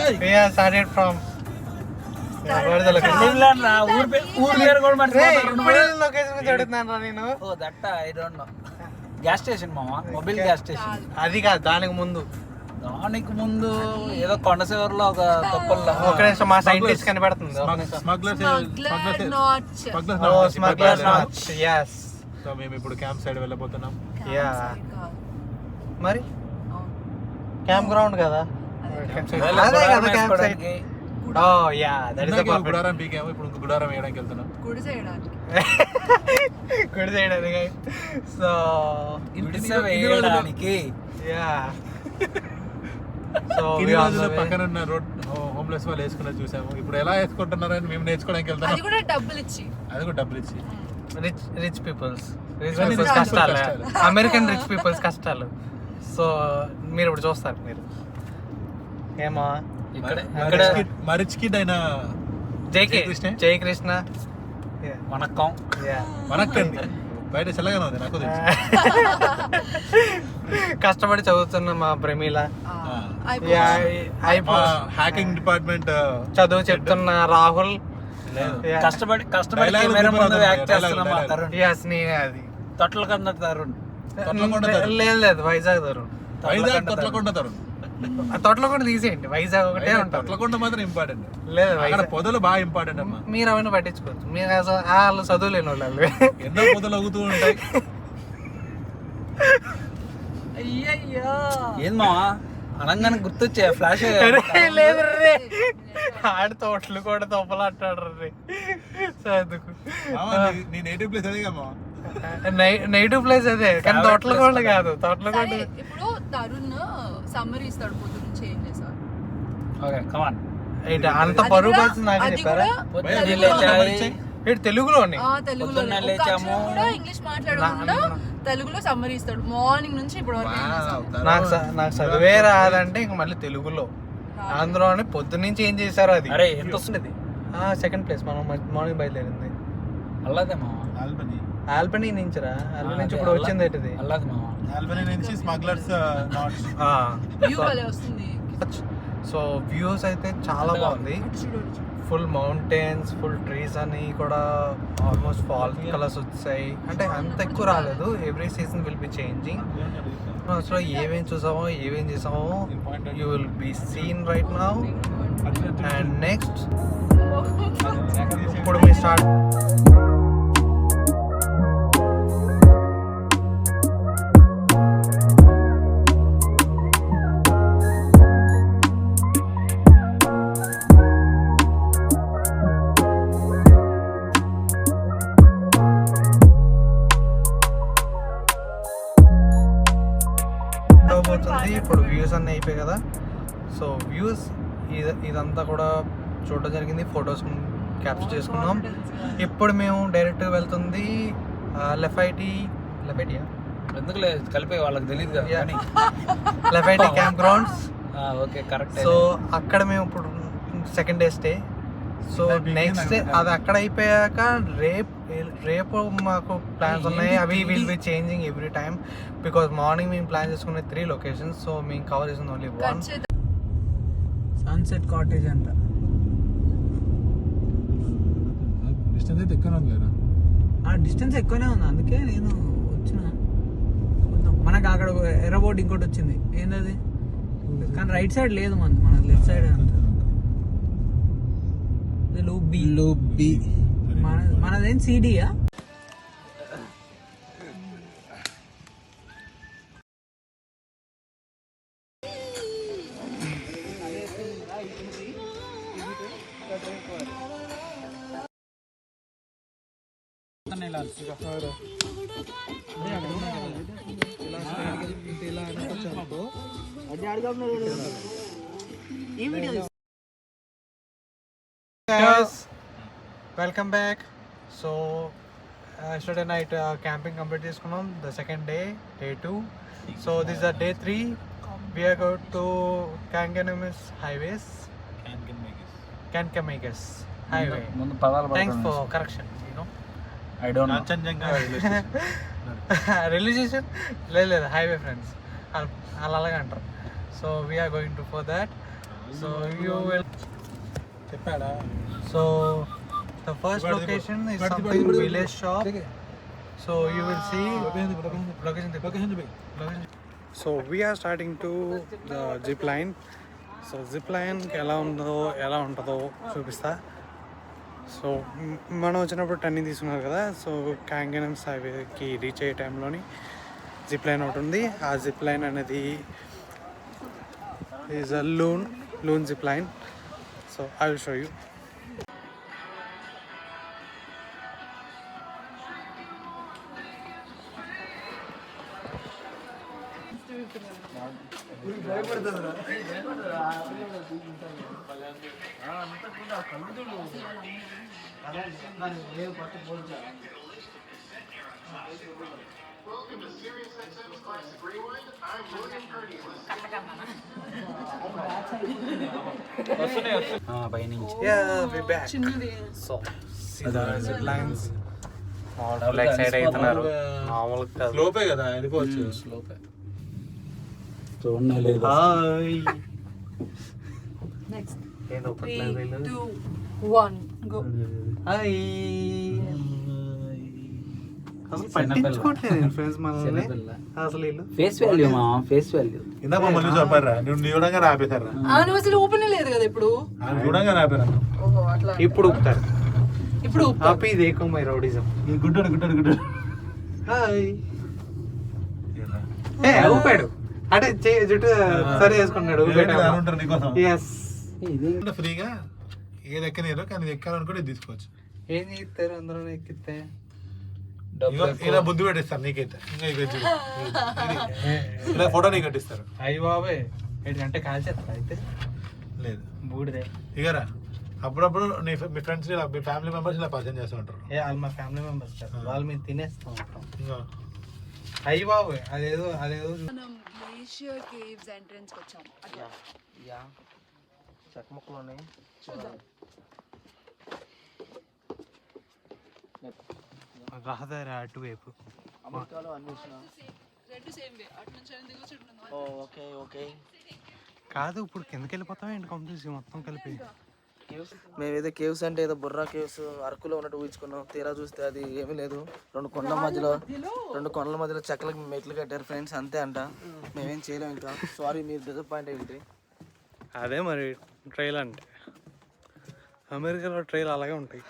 We have started from where the location? Cleveland రా ఊరు పేరు కూడా మర్చిపోయాను. లొకేషన్ గురించి అడుగుతున్నాను రా నేను. Oh that I don't know. Gas station మామ, మొబైల్ గ్యాస్ స్టేషన్. అది కాదు, దానికి ముందు ఏదో కొండ చివరిలో ఒక తొప్పల్లో ఒక నిమిషం మా సైంటిస్ట్ కనిపెడుతుంది. Smugglers notch. yes. సో మేము ఇప్పుడు క్యాంప్ సైడ్ వెళ్ళబోతున్నాం. యా మరి క్యాంప్ గ్రౌండ్ కదా. అదే కదా camp site. Oh yeah that is the perfect. గుడారం పీకేమో, ఇప్పుడు ఇంకో గుడారం వేయడానికి వెళ్తున్నాం. గుడి సైడ్ అది. సో వేయడానికి యా సో పక్కన ఉన్న రోడ్ హోమ్లెస్ వాళ్ళు వేసుకున్నది చూసాము. ఇప్పుడు ఎలా వేసుకుంటున్నారని మేము నేర్చుకోవడానికి వెళ్తాం. అది కూడా డబ్బులు ఇచ్చి రిచ్ పీపుల్స్ కష్టాలు, అమెరికన్ రిచ్ పీపుల్స్ కష్టాలు. సో మీరు ఇప్పుడు చూస్తారు. మీరు ఏమా మరిచ్ కిడ్ అయిన జై కృష్ణ వనక్కం వనక్కండి. బయట చల్లగానే ఉంది నాకు తెలుసు. కష్టపడి చదువుతున్న మా ప్రమీల, హ్యాకింగ్ డిపార్ట్మెంట్ చదువు చెప్తున్న రాహుల్, కష్టపడి కెమెరా ముందు యాక్ట్ చేస్తున్న మా తరుణ్. నేనే అది. తొట్ల కన్నా తరుణ్. లేదు వైజాగ్ తరుణ్. తొట్లకొండ తరుణ్. తొట్లకొండ తీసేయండి, వైజాగ్ ఒకటే ఉంటుంది. తొట్లకొండ మాత్రం ఇంపార్టెంట్. లేదు అక్కడ పొదలు బాగా ఇంపార్టెంట్ అమ్మా. మీరు అవన్నీ పట్టించుకోవచ్చు. మీరు వాళ్ళు చదువులేని వాళ్ళు. ఎన్నో పొదలు అవుతూ ఉంటాయి. అయ్యయ్యో ఏం మావా అనగానే గుర్తొచ్చే ఫ్లాష్. లేదు రే, ఆడి తోటలు కూడా తొప్పలాటాడు రే చదువుకు. నీ నేటివ్ ప్లేస్ అదే కమ్మా. నెగిటివ్ ప్లేస్ అదే, కానీ తోటలు కూడా కాదు. తోటలు కూడా ఇప్పుడు తరుణ్ సమ్మర్ ఇస్తాడు పొద్దు నుంచి ఏం చేశారు. Okay come on. అంత పరువు బాధ్యత నాకు చెప్పారా? తెలుగులోనే ఇంగ్లీష్ మాట్లాడకుండా తెలుగులో సమ్మర్ ఇస్తాడు మార్నింగ్ నుంచి ఇప్పుడు వరకు. నాకు చదివే రాదంటే ఇంక మళ్ళీ తెలుగులో, అందులోనే పొద్దు నుంచి ఏం చేశారు అది. అరే ఎంత వస్తుంది? సెకండ్ ప్లేస్ మనం మార్నింగ్ బయలుదేరింది. అల్లదే మామ. ఆల్బనీ నుంచి రా. ఆల్బనీ నుంచి ఇప్పుడు వచ్చింది ఏంటిది? అల్లది మామ. ఆల్బనీ నుంచి స్మగ్లర్స్ నాచ్. సో వ్యూస్ అయితే చాలా బాగుంది. ఫుల్ మౌంటైన్స్, ఫుల్ ట్రీస్ అని కూడా ఆల్మోస్ట్ ఫాల్ కలర్స్ వచ్చాయి. అంటే అంత ఎక్కువ రాలేదు. Every season will be changing. అసలు ఏమేం చూసామో ఏమేం చేసామో you will be seen right now. And next ఇప్పుడు మీ స్టార్ట్. ఇప్పుడు వ్యూస్ అన్నీ అయిపోయాయి కదా. సో వ్యూస్ ఇదంతా కూడా చూడడం జరిగింది, ఫొటోస్ క్యాప్చర్ చేసుకున్నాం. ఇప్పుడు మేము డైరెక్ట్గా వెళ్తుంది లెఫైటీ ఎందుకు కలిపే వాళ్ళకి తెలియదు కదా. లెఫైటీ camp grounds. Okay correct. So అక్కడ మేము ఇప్పుడు second day stay. So next day అది అక్కడ అయిపోయాక రేపు మాకు ప్లాన్స్ ఉన్నాయి. అవి will be changing every time because morning మేము ప్లాన్ చేసుకునే 3 లొకేషన్స్. సో మేము కవర్ చేసింది ఓన్లీ 1. సన్సెట్ కాటేజ్ అంట. డిస్టెన్స్ అయితే ఎక్కువనే ఉంది కదా. డిస్టెన్స్ ఎక్కువనే ఉంది, అందుకే నేను వచ్చిన. మనకు అక్కడ ఎర్రబోర్డ్ ఇంకోటి వచ్చింది, ఏంటది? కానీ రైట్ సైడ్ లేదు, మన లెఫ్ట్ సైడ్ అంత. Lobby మనదేం సిడియా? Guys, welcome back. So yesterday night camping complete చేసుకున్నాం. The second day, day 2. So this is day 3. We are going to Kankanemis highways. Kankanemis highway. Thanks for correction. You know, I don't know. Kanchenjunga religion లేదు, highway friends అలాగే అంటారు. So we are going to for that. So you will. చెప్పాడా? So the first location is something village shop. So you will see. So we are starting to the zip line. So zip line ఎలా ఉంటుందో చూపిస్తా. So మనం వచ్చినప్పుడు turning తీసుకున్నారు కదా, so క్యాంగనమ్స్ హైవేకి reach అయ్యే టైంలోని జిప్ లైన్ ఒకటి ఉంది. ఆ జిప్ లైన్ అనేది is a లూన్ zip line. So I will show you. So zip lines excite అవుతున్నారు. మామూలుగా స్లోపే కదా, వెళ్ళిపోవచ్చు. స్లోపే. నెక్స్ట్ ఏదో 3 2 1 గో. అసలు పట్టించుకోవట్లేదు ఫ్రెండ్స్ మనల్ని అసలు వీళ్ళు. ఫేస్ వాల్యూ మా ఫేస్ వాల్యూ. ఇందా మమ్మల్ని చెప్పారా, నువ్వు చూడంగా రాపేశారా? నువ్వు అసలు ఓపెన్ లేదు కదా ఇప్పుడు. చూడంగా రాపారా? ఓహో అట్లా. ఇప్పుడు ఊపుతారు. ఇప్పుడు హ్యాపీ దేకో మై రౌడిజం. గుడ్డాడు హాయ్. ఊపాడు అంటే జుట్టు సరి చేసుకున్నాడు. ఎస్. ఫ్రీగా ఏది ఎక్కనేరు, కానీ ఇది ఎక్కాలనుకుంటే ఇది తీసుకోవచ్చు. ఏం చేస్తారు అందరూ ఎక్కితే? ఇలా బుద్ధి పెట్టిస్తారు నీకైతే. ఇంకా ఇక చూడు, ఇలా ఫోటో నీకు కట్టిస్తారు. అయ్యి బాబే 7 గంటలు కాల్చేస్తారు అయితే. లేదు బూడిదే. ఇగరా అప్పుడప్పుడు మీ ఫ్రెండ్స్ మీ ఫ్యామిలీ మెంబర్స్ ఇలా పరిచయం చేస్తూ ఉంటారు. వాళ్ళు మా ఫ్యామిలీ మెంబర్స్ కదా, వాళ్ళు మేము తినేస్తూ ఉంటాం. ఇంకా అయ్యి బాబు అదేదో మనం గ్లేషియర్ కేవ్స్ ఎంట్రన్స్ కి వచ్చాం. అట్లా చక్మక్లోనే చూద్దాం. రహదారి అటువైపు. అమెరికాలో అన్వేషణ. రెండు సేమ్ వే. అటు నుంచి అని దిగు చూడండి. Okay okay. కాదు ఇప్పుడు కిందకి వెళ్ళిపోతాం ఏంటి కంప్లీట్ మొత్తం కలిపి? మేమేదో కేవ్స్ అంటే ఏదో బుర్రా కేవ్స్ అరకులో ఉన్నట్టు ఊహించుకున్నాం. తీరా చూస్తే అది ఏమీ లేదు. రెండు కొండల మధ్యలో చెక్కలకి మెట్లు కట్టారు ఫ్రెండ్స్, అంతే అంట. మేమేం చేయలేం ఇంకా. సారీ, మీరు డిసప్పాయింట్ అయ్యింది. అదే మరి ట్రైల్ అంటే. అమెరికాలో ట్రైల్ అలాగే ఉంటాయి.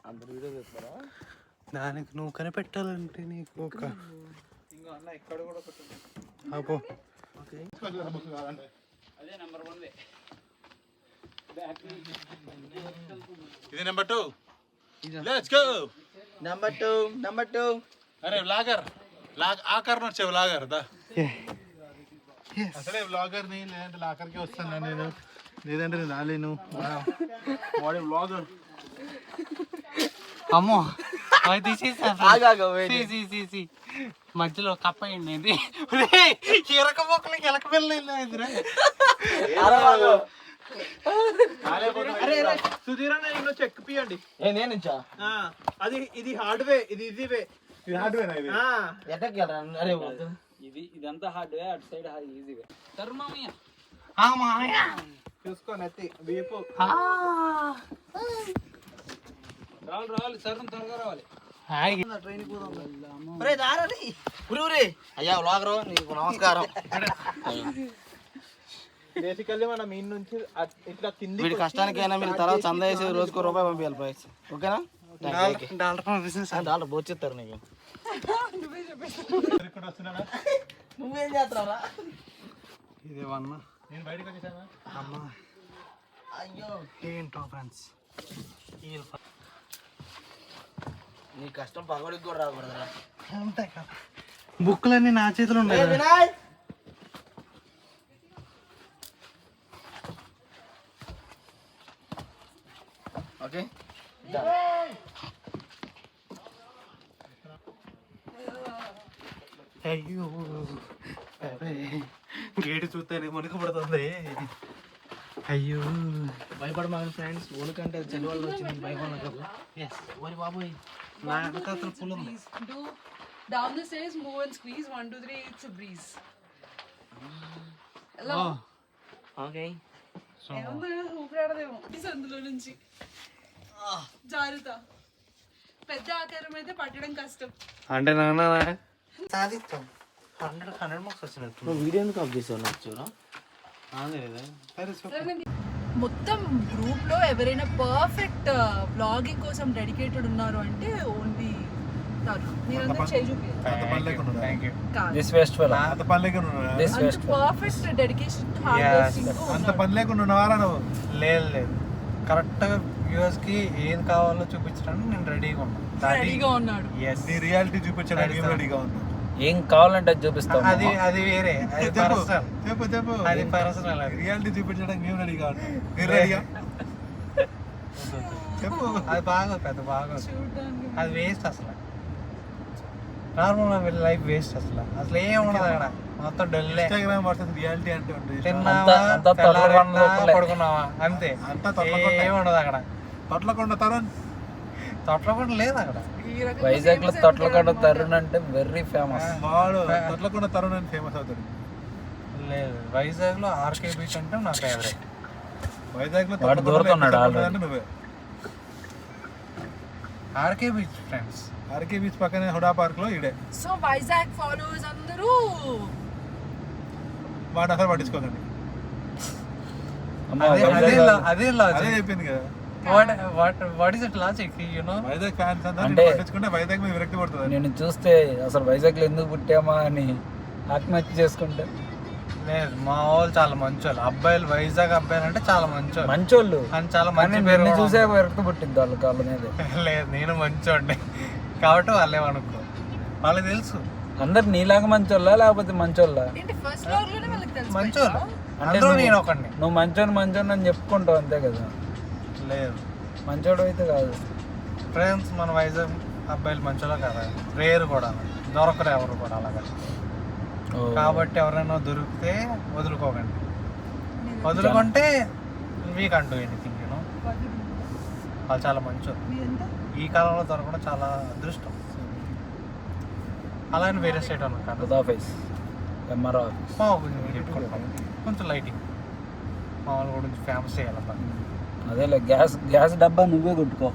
అందరు వీడియో చేస్తారా? దానికి నువ్వు కనిపెట్టాలంటే నీకు ఒక అబ్బో. ఇది నెంబర్ 2. Let's go. నెంబర్ 2. అరే వ్లాగర్ ఆకర్ వచ్చే వ్లాగర్ దా. అసలే వ్లాగర్ ని, లేదంటే లాకర్కి వస్తాను నేను, లేదంటే నేను రాలేను. వాడే వ్లాగర్. అమ్మో మధ్యలో కప్ప అయింది. ఎరక మొక్కలకి ఎలక పిల్లలు. సుధీర్ అన్న ఇంట్లో చెక్ పియండి. నేనుంచా అది ఇది హార్డ్వే, ఇది ఈజీవే. ఇది హార్డ్వేర్ ఇది. ఎక్కడికి వెళ్ళరా? అరే ఇదంతా హార్డ్వే, అటు సైడ్ ఈజీవే. తర్మామయ్య చూసుకోండి అత్తి వీపు. రావాలి సార్, త్వరగా రావాలి. అయ్యా వ్లాగరు, నీకు నమస్కారం. బేసికల్లీ మనం ఈ నుంచి ఇట్లా కింది వీడి కష్టానికైనా మీరు తర్వాత చందా వేసి రోజుకో రూపాయి పంపించాలి ప్రైస్. ఓకేనా? డాలర్ బోచిస్తారు నీకు. నువ్వేం చేస్తున్నారా? ఇది వన్న. నేను బయటకు వచ్చేసానా? అమ్మా అయ్యో ఏంటో ఫ్రెండ్స్, నీ కష్టం పగడికి కూడా రాకూడదురా. అంతే కదా, బుక్కులన్నీ నా చేతులు ఉన్నాయి. వినాయ్ ఓకే. అయ్యో గేటు చూస్తేనే మునికి పడుతుంది. అయ్యో భయపడమాను ఫ్రెండ్స్, ఊరికంటే చలి వల్ల వచ్చింది భయపడదు. ఓరి బాబోయ్, నా అసలు ఫుల్ ఉంది. Do down the stairs, move and squeeze. 1 2 3. It's a breeze. Hello. Okay ఊపిరాడదేమో అందులో నుంచి జారుతా. పెద్ద ఆకారం అయితే పట్టడం కష్టం. అంటే నాన్న సాధిస్తాం 100 మార్క్స్ వచ్చినట్టు. నువ్వు వీడియో ఎందుకు ఆఫ్ చేసావు నాకు చూరా? మొత్తం గ్రూప్ లో ఎవరైనా పర్ఫెక్ట్ బ్లాగింగ్ కోసం డెడికేటెడ్ ఉన్నారు అంటే ఓన్లీ మీరందరూ చేయి చూపించారు. Thank you. అంత పని లేకుండా పర్ఫెక్ట్ డెడికేషన్ హార్డ్ వర్కింగ్ అంత పని లేకుండా ఉన్నవారా నువ్వు? లేదు కరెక్ట్గా వ్యూవర్స్కి ఏం కావాలో చూపించడానికి నేను రెడీగా ఉన్నాను. రెడీగా ఉన్నాడు. నీ రియాలిటీ చూపించడానికి ఏం రెడీగా ఉన్నావు? ఏం కావాలంటే అది చూపిస్తావు. అది వేరే, అది పర్సనల్. చెప్పు అది పర్సనల్. రియాలిటీ చూపించడానికి మేము రెడీగా ఉన్నాం. మీరు రెడీగా? చెప్పు. అది బాగా పెద్ద బాగా అది వేస్ట్ అసలు. నార్మల్ లైఫ్ వేస్ట్ అసలు ఏం ఉండదు అక్కడ. మొత్తం డల్లే. ఇన్స్టాగ్రామ్ వర్సెస్ రియాలిటీ అంటే ఉంటుంది. తిన్నావా, తెల్లారిందా, పడుకున్నావా అంతే. అంతా ఏం ఉండదు అక్కడ. తొట్లకొండ తరుణ్ లేదు అక్కడ. వైజాగ్ లో తొట్లకొండ తరుణ్ అంటే వెరీ ఫేమస్. వాడు తొట్లకొండ తరుణ్ అని ఫేమస్ అవుతాడు. లేదు, వైజాగ్ లో ఆర్కే బీచ్ అంటే నా ఫేవరెట్. వైజాగ్ లో వాడు దూరుతున్నాడు ఆల్రెడీ. నువ్వే ఆర్కే బీచ్ ఫ్రెండ్స్. ఆర్కే బీచ్ పక్కనే హుడా పార్క్ లో ఇడే. సో వైజాగ్ ఫాలోవర్స్ అందరూ వాడు అసలు పట్టించుకోకండి. అదే అదే చెప్పింది కదా. What is it logic, you know? Vizag fans అందరూ అంటే- పట్టించుకుంటే వైజాగ్ మీద విరక్తి పడుతుంది. నేను చూస్తే అసలు వైజాగ్ లో ఎందుకు పుట్టామా అని ఆత్మహత్య చేసుకుంటే. లేదు, మా వాళ్ళు చాలా మంచోళ్ళు. అబ్బాయిలు, వైజాగ్ అబ్బాయిలు అంటే చాలా మంచోళ్ళు. మంచోళ్ళు అని చాలా మంచి కానీ పేరు నిన్ను కూడా చూసే ఉంది. విరక్తి పుట్టింది వాళ్ళ కాళ్ళ మీద. లేదు, నేను మంచోడ్ని కాబట్టి వాళ్ళేమనుకో, వాళ్ళకి తెలుసు అందరు నీలాగా మంచోళ్ళా లేకపోతే మంచోళ్ళా? ఏంటి ఫస్ట్ ఫ్లోర్ లోనే వాళ్ళకి తెలుసు. మంచోళ్ళు. అంటే అందులో నువ్వు- నేను ఒకడిని. నువ్వు మంచోని అని చెప్పుకుంటావు అంతే కదా. లేదు మంచోడు అయితే కాదు. ఫ్రెండ్స్, మన వైజాగ్ అబ్బాయిలు మంచోళ్ళే కదా, రేరు కూడా, దొరకరు ఎవరు కూడా అలాగా. కాబట్టి ఎవరైనా దొరికితే వదులుకోకండి. వదులుకుంటే వీకంటూ ఎనీథింగ్, యూనో. వాళ్ళు చాలా మంచోళ్ళు. ఈ కాలంలో దొరకడం చాలా అదృష్టం. అలాగే వేరే స్టేట్ అనుకుంటాను. ఆఫీస్ ఎంఆర్ ఆఫీస్ కొంచెం లైటింగ్ మా వాళ్ళు కూడా ఫేమస్ చేయాలి. అదేలే గ్యాస్ డబ్బా నువ్వే కొట్టుకో.